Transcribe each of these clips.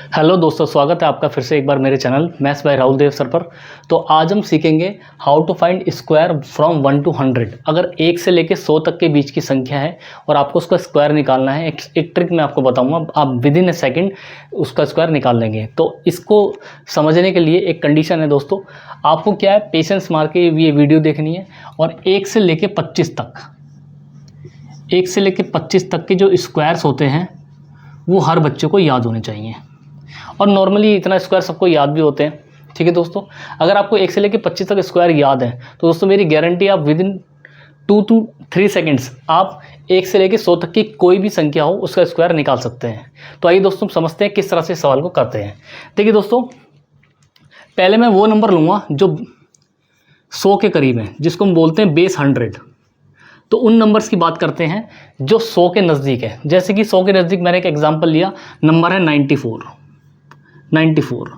Hello दोस्तों, स्वागत है आपका फिर से एक बार मेरे channel maths by Rahul Dev sir पर। तो आज हम सीखेंगे how to find square from 1 to 100। अगर 1 से लेकर 100 तक के बीच की संख्या है और आपको उसका स्क्वायर निकालना है, एक ट्रिक मैं आपको बताऊंगा, आप विद इन ए सेकेंड उसका स्क्वायर निकाल लेंगे। तो इसको समझने के लिए एक कंडीशन है दोस्तों, आपको क्या है, पेशेंस मार के ये वीडियो देखनी है और 1 से लेकर 25 तक के जो स्क्वायर्स होते हैं वो हर बच्चे को याद होने चाहिए। और नॉर्मली इतना स्क्वायर सबको याद भी होते हैं, ठीक है दोस्तों। अगर आपको 1 से लेकर 25 तक स्क्वायर याद है तो दोस्तों मेरी गारंटी, आप विद इन 2 to 3 सेकेंड्स आप 1 से लेकर 100 तक की कोई भी संख्या हो उसका स्क्वायर निकाल सकते हैं। तो आइए दोस्तों समझते हैं किस तरह से सवाल को करते हैं। देखिए दोस्तों, पहले मैं वो नंबर लूँगा जो 100 के करीब है, जिसको हम बोलते हैं बेस 100। तो उन नंबर्स की बात करते हैं जो 100 के नज़दीक है। जैसे कि 100 के नज़दीक मैंने एक एग्जांपल लिया, नंबर है 94।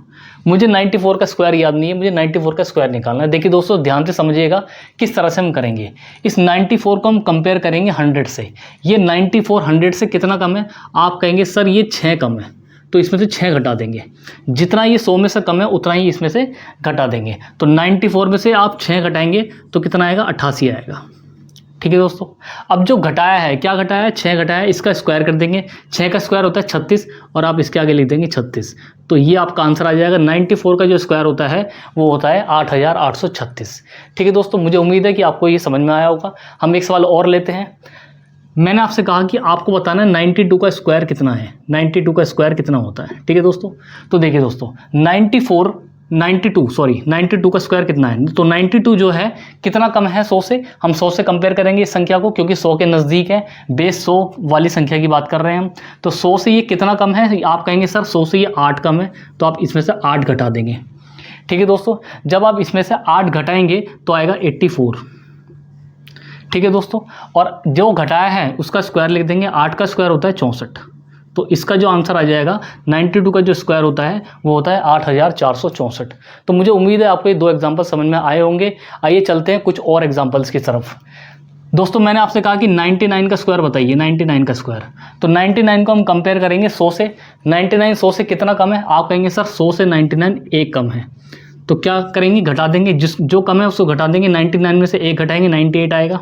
मुझे 94 का स्क्वायर याद नहीं है, मुझे 94 का स्क्वायर निकालना है। देखिए दोस्तों, ध्यान से समझिएगा किस तरह से हम करेंगे। इस 94 को हम कंपेयर करेंगे 100 से। ये 94 100 से कितना कम है? आप कहेंगे सर ये 6 कम है, तो इसमें से 6 घटा देंगे। जितना ये 100 में से कम है उतना ही इसमें से घटा देंगे। तो 94 में से आप 6 घटाएंगे तो कितना आएगा? 88 आएगा। ठीक है दोस्तों, अब जो घटाया है, क्या घटाया है? 6 घटाया है, इसका स्क्वायर कर देंगे। 6 का स्क्वायर होता है 36 और आप इसके आगे लिख देंगे 36। तो ये आपका आंसर आ जाएगा। 94 का जो स्क्वायर होता है वो होता है 8836। ठीक है दोस्तों, मुझे उम्मीद है कि आपको ये समझ में आया होगा। हम एक सवाल और लेते हैं। मैंने आपसे कहा कि आपको बताना है 92 का स्क्वायर कितना है, 92 का स्क्वायर कितना होता है। ठीक है दोस्तों, तो देखिए दोस्तों 92 का स्क्वायर कितना है? तो 92 जो है कितना कम है 100 से? हम 100 से कंपेयर करेंगे इस संख्या को, क्योंकि 100 के नज़दीक है, बेस 100 वाली संख्या की बात कर रहे हैं हम। तो 100 से ये कितना कम है? आप कहेंगे सर 100 से ये 8 कम है, तो आप इसमें से 8 घटा देंगे। ठीक है दोस्तों, जब आप इसमें से 8 घटाएंगे तो आएगा 84। ठीक है दोस्तों, और जो घटाया है उसका स्क्वायर लिख देंगे। 8 का स्क्वायर होता है 64। तो इसका जो आंसर आ जाएगा 92 का जो स्क्वायर होता है वो होता है 8464। तो मुझे उम्मीद है आपको ये 2 एग्जांपल समझ में आए होंगे। आइए चलते हैं कुछ और एग्जांपल्स की तरफ। दोस्तों मैंने आपसे कहा कि 99 का स्क्वायर बताइए, 99 का स्क्वायर। तो 99 को हम कंपेयर करेंगे 100 से। 99 100 से कितना कम है? आप कहेंगे सर 100 से 99 1 कम है। तो क्या करेंगे? घटा देंगे, जो कम है उसको घटा देंगे। 99 में से 1 घटाएंगे, 98 आएगा।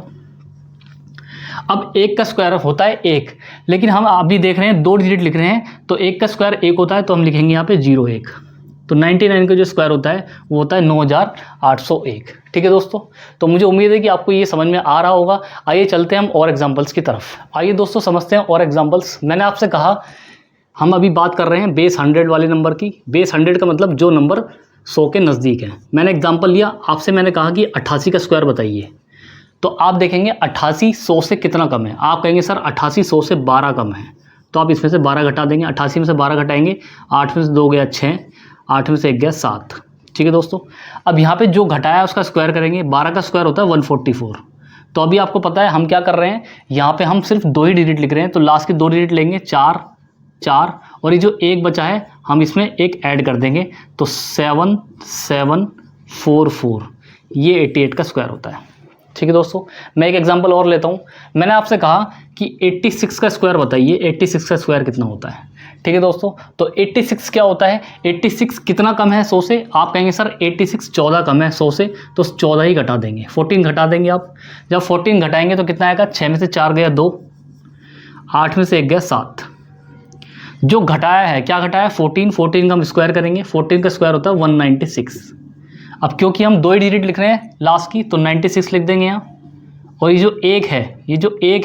अब 1 का स्क्वायर होता है 1, लेकिन हम अभी देख रहे हैं 2 डिजिट लिख रहे हैं, तो 1 का स्क्वायर 1 होता है, तो हम लिखेंगे यहाँ पे 01। तो 99 का जो स्क्वायर होता है वो होता है 9801। ठीक है दोस्तों, तो मुझे उम्मीद है कि आपको ये समझ में आ रहा होगा। आइए चलते हैं हम और एग्जांपल्स की तरफ। आइए दोस्तों समझते हैं और एग्जांपल्स। मैंने आपसे कहा हम अभी बात कर रहे हैं बेस 100 वाले नंबर की। बेस 100 का मतलब जो नंबर 100 के नज़दीक है। मैंने एग्जाम्पल लिया आपसे, मैंने कहा कि 88 का स्क्वायर बताइए। तो आप देखेंगे 88 100 से कितना कम है? आप कहेंगे सर 88 100 से 12 कम है, तो आप इसमें से 12 घटा देंगे। 88 में से 12 घटाएंगे, 8 में से 2 गया 6, 8 में से 1 गया 7। ठीक है दोस्तों, अब यहाँ पे जो घटाया है उसका स्क्वायर करेंगे। 12 का स्क्वायर होता है 144। तो अभी आपको पता है हम क्या कर रहे हैं, यहाँ पे हम सिर्फ 2 ही डिजिट लिख रहे हैं, तो लास्ट के 2 डिजिट लेंगे 4 4, और ये जो 1 बचा है हम इसमें 1 ऐड कर देंगे, तो 7744, ये 88 का स्क्वायर होता है। ठीक है दोस्तों, मैं एक एग्जांपल और लेता हूँ। मैंने आपसे कहा कि 86 का स्क्वायर बताइए, 86 का स्क्वायर कितना होता है। ठीक है दोस्तों, तो 86 क्या होता है? 86 कितना कम है 100 से? आप कहेंगे सर 86 14 कम है 100 से, तो 14 ही घटा देंगे, 14 घटा देंगे आप। जब 14 घटाएंगे तो कितना आएगा? 6 में से 4 गया 2, 8 में से 1 गया 7। जो घटाया है, क्या घटाया है? 14 का हम स्क्वायर करेंगे। 14 का स्क्वायर होता है 196। अब क्योंकि हम 2 ही डिजिट लिख रहे हैं लास्ट की, तो 96 लिख देंगे यहाँ। और ये जो 1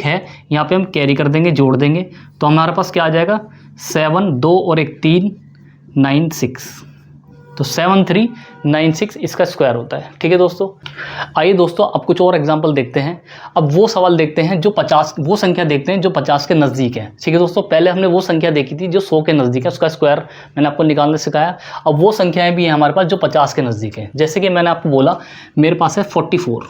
है, यहाँ पे हम कैरी कर देंगे, जोड़ देंगे, तो हमारे पास क्या आ जाएगा? 7 2 और 1 3 96। तो 7396 इसका स्क्वायर होता है। ठीक है दोस्तों, आइए दोस्तों अब कुछ और एग्जांपल देखते हैं। अब वो सवाल देखते हैं जो 50, वो संख्या देखते हैं जो 50 के नज़दीक है। ठीक है दोस्तों, पहले हमने वो संख्या देखी थी जो 100 के नज़दीक है, उसका स्क्वायर मैंने आपको निकालने सिखाया। अब वो संख्याएं भी हैं हमारे पास जो 50 के नज़दीक है। जैसे कि मैंने आपको बोला मेरे पास है 44,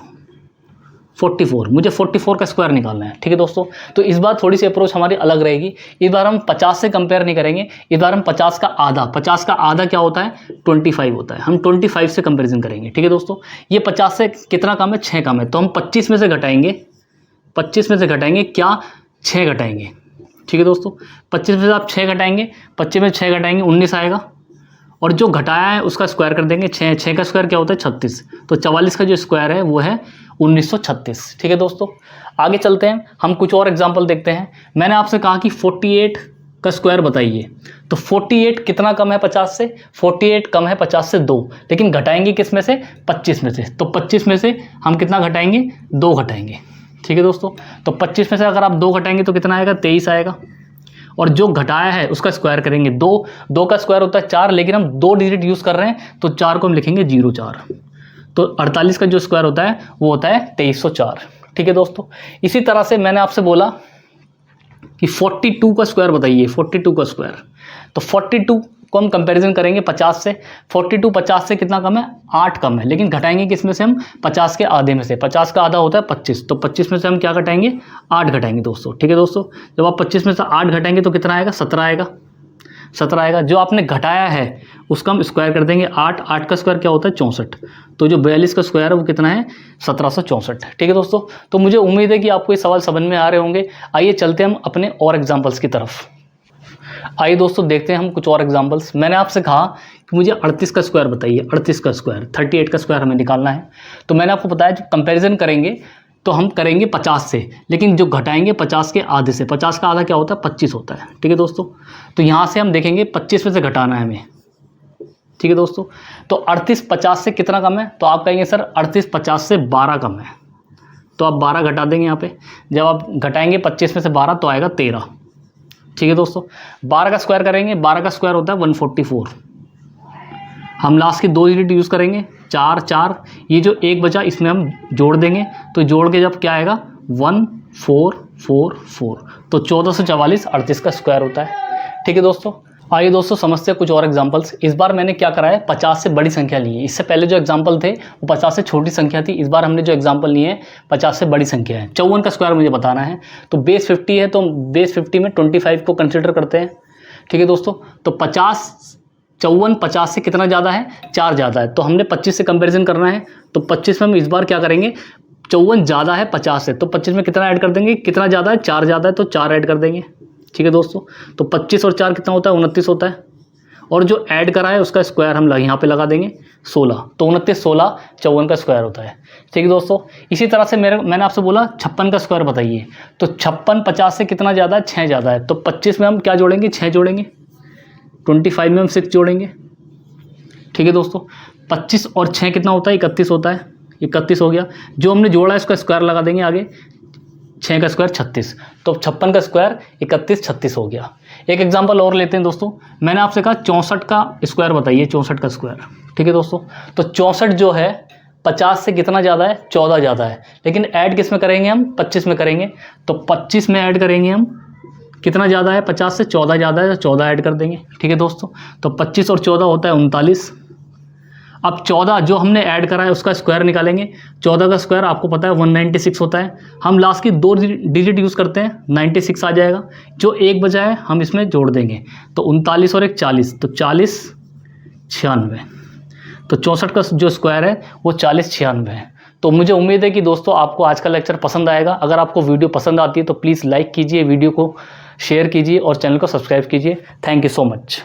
मुझे 44 का स्क्वायर निकालना है। ठीक है दोस्तों, तो इस बार थोड़ी सी अप्रोच हमारी अलग रहेगी। इस बार हम 50 से कंपेयर नहीं करेंगे, इस बार हम 50 का आधा क्या होता है? 25 होता है। हम 25 से कंपेरिजन करेंगे। ठीक है दोस्तों, ये 50 से कितना कम है? 6 कम है, तो हम 25 में से घटाएंगे। 25 में से घटाएंगे क्या? 6 घटाएंगे। ठीक है दोस्तों, 25 में से आप 6 घटाएंगे, 25 में 6 घटाएंगे 19 आएगा, और जो घटाया है उसका स्क्वायर कर देंगे, 6 का स्क्वायर क्या होता है 36, तो 44 का जो स्क्वायर है वो है 1936। ठीक है दोस्तों, आगे चलते हैं, हम कुछ और एग्जाम्पल देखते हैं। मैंने आपसे कहा कि 48 का स्क्वायर बताइए, तो 48 कितना कम है 50 से, 48 कम है 50 से 2, लेकिन घटाएंगे किस में से, 25 में से, तो 25 में से हम कितना घटाएंगे, 2 घटाएंगे। ठीक है दोस्तों, तो 25 में से अगर आप 2 घटाएंगे तो कितना आएगा, 23 आएगा, और जो घटाया है उसका स्क्वायर करेंगे, 2 का स्क्वायर होता है 4, लेकिन हम 2 डिजिट यूज़ कर रहे हैं तो 4 को हम लिखेंगे 04, तो 48 का जो स्क्वायर होता है वो होता है 2304। ठीक है दोस्तों, इसी तरह से मैंने आपसे बोला कि 42 का स्क्वायर बताइए, 42 का स्क्वायर, तो 42 को हम कंपैरिजन करेंगे 50 से, 42 50 से कितना कम है, 8 कम है, लेकिन घटाएंगे किस में से हम, 50 के आधे में से, 50 का आधा होता है 25, तो 25 में से हम क्या घटाएंगे, 8 घटाएंगे दोस्तों। ठीक है दोस्तों, जब आप 25 में से 8 घटाएंगे तो कितना आएगा, 17 आएगा, 17 आएगा। जो आपने घटाया है उसका हम स्क्वायर कर देंगे 8 का स्क्वायर क्या होता है 64, तो जो 42 का स्क्वायर है वो कितना है 1764। ठीक है दोस्तों, तो मुझे उम्मीद है कि आपको ये सवाल समझ में आ रहे होंगे। आइए चलते हैं हम अपने और एग्जाम्पल्स की तरफ। आइए दोस्तों देखते हैं हम कुछ और एग्जाम्पल्स। मैंने आपसे कहा कि मुझे 38 का स्क्वायर बताइए, 38 का स्क्वायर, 38 का स्क्वायर हमें निकालना है, तो मैंने आपको बताया जब कंपैरिजन करेंगे तो हम करेंगे 50 से, लेकिन जो घटाएंगे 50 के आधे से, 50 का आधा क्या होता है 25 होता है। ठीक है दोस्तों, तो यहाँ से हम देखेंगे 25 में से घटाना है हमें। ठीक है दोस्तों, तो 38 50 से कितना कम है, तो आप कहेंगे सर 38 50 से 12 कम है, तो आप 12 घटा देंगे यहाँ पे, जब आप घटाएंगे 25 में से 12 तो आएगा 13। ठीक है दोस्तों, 12 का स्क्वायर करेंगे, 12 का स्क्वायर होता है 144, हम लास्ट की 2 डिजिट यूज़ करेंगे, 4, ये जो 1 बचा इसमें हम जोड़ देंगे, तो जोड़ के जब क्या आएगा 1444, तो 1444 38 का स्क्वायर होता है। ठीक है दोस्तों, आइए दोस्तों समझते हैं कुछ और एग्जांपल्स। इस बार मैंने क्या करा है, 50 से बड़ी संख्या ली है। इससे पहले जो एग्जांपल थे वो 50 से छोटी संख्या थी, इस बार हमने जो एग्जांपल लिए हैं 50 से बड़ी संख्या है। 54 का स्क्वायर मुझे बताना है, तो बेस 50 है, तो बेस 50 में 25 को कंसिडर करते हैं। ठीक है दोस्तों, तो 54 से कितना ज़्यादा है, 4 ज़्यादा है, तो हमने 25 से कंपेरिजन करना है, तो 25 में हम इस बार क्या करेंगे, 54 ज़्यादा है 50 से, तो 25 में कितना ऐड कर देंगे, कितना ज़्यादा है 4 ज़्यादा है, तो 4 ऐड कर देंगे। ठीक है दोस्तों, तो 25 और 4 कितना होता है 29 होता है, और जो ऐड करा है उसका स्क्वायर हम यहाँ पे लगा देंगे 16, तो 29 16 54 का स्क्वायर होता है। ठीक है दोस्तों, इसी तरह से मैंने आपसे बोला 56 का स्क्वायर बताइए, तो 56 50 से कितना ज़्यादा है, 6 ज़्यादा है, तो 25 में हम क्या जोड़ेंगे, 6 जोड़ेंगे, 25 में हम 6 जोड़ेंगे। ठीक है दोस्तों, 25 और 6 कितना होता है 31 होता है, 31 हो गया, जो हमने जोड़ा है उसका स्क्वायर लगा देंगे आगे, 6 का स्क्वायर 36, तो 56 का स्क्वायर 31 36 हो गया। एक एग्जांपल और लेते हैं दोस्तों, मैंने आपसे कहा 64 का स्क्वायर बताइए, 64 का स्क्वायर। ठीक है दोस्तों, तो 64 जो है 50 से कितना ज़्यादा है, 14 ज़्यादा है, लेकिन ऐड किस में करेंगे हम, 25 में करेंगे, तो 25 में ऐड करेंगे हम, कितना ज़्यादा है 50 से 14 ज़्यादा है, तो 14 ऐड कर देंगे। ठीक है दोस्तों, तो 25 और 14 होता है 39। अब 14 जो हमने ऐड करा है उसका स्क्वायर निकालेंगे, 14 का स्क्वायर आपको पता है 196 होता है, हम लास्ट की 2 डिजिट यूज़ करते हैं, 96 आ जाएगा, जो 1 बचा है हम इसमें जोड़ देंगे, तो 39 और 1 40, तो 40 96, तो 64 का जो स्क्वायर है वो 40 96 है। तो मुझे उम्मीद है कि दोस्तों आपको आज का लेक्चर पसंद आएगा। अगर आपको वीडियो पसंद आती है तो प्लीज़ लाइक कीजिए, वीडियो को शेयर कीजिए और चैनल को सब्सक्राइब कीजिए। Thank you so much.